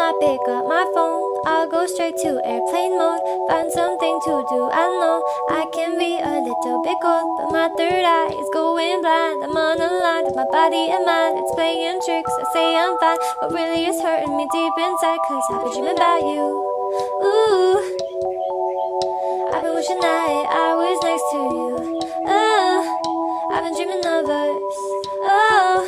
I pick up my phone, I'll go straight to airplane mode. Find something to do, I know I can be a little bit cold, but my third eye is going blind. I'm on a line with my body and mind. It's playing tricks, I say I'm fine, but really it's hurting me deep inside. Cause I've been dreaming about you. Ooh, I've been wishing that I was next to you. Oh, I've been dreaming of us. Oh,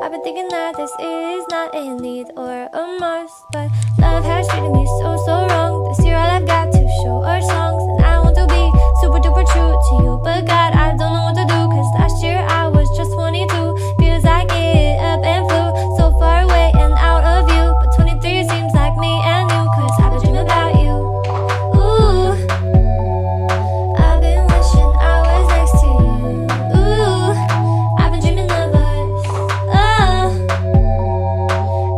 I've been thinking that this is not a need or a must, but love has treated me so wrong. This year all I've got to show are songs, and I want to be super duper true to you, but God, I don't know what to do. Cause last year I was just 22. Feels like it up and flew so far away and out of view, but 23 seems like me and you. Cause I've been dreaming about you. Ooh, I've been wishing I was next to you. Ooh, I've been dreaming of us. Oh,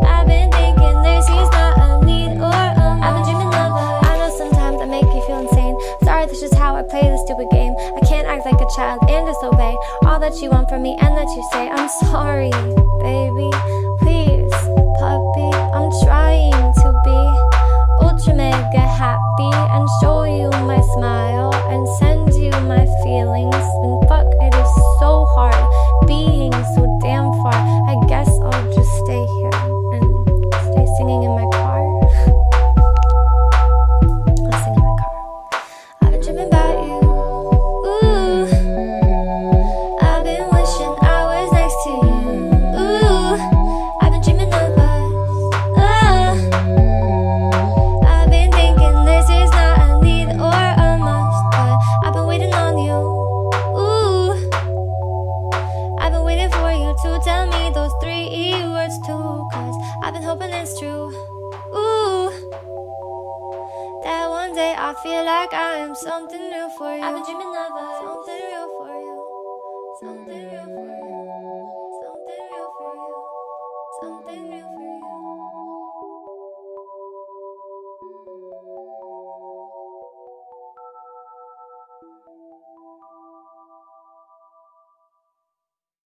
I've been thinking this is not a need or a must. I've been dreaming of us. I know sometimes I make you feel insane. Sorry, that's just how I play this stupid game. I can't act like a child and disobey all that you want from me and that you say. I'm sorry, baby, please, puppy. I'm trying to be ultra mega happy and show you my smile and send you my feelings. And fuck, it is so hard being so damn far. I guess I'll just stay here and stay singing in my car. I'll sing in my car. I've been dreaming about you. Ooh, I've been wishing I was next to you. Ooh, I've been dreaming of us. Oh, I've been thinking this is not a need or a must, but I've been waiting on you. Ooh, I've been waiting for you to tell me those 3 words too. Cause I've been hoping it's true. Ooh, that one day I feel like I am something real for you. I've been dreaming of us. Something real for you. Something real for you.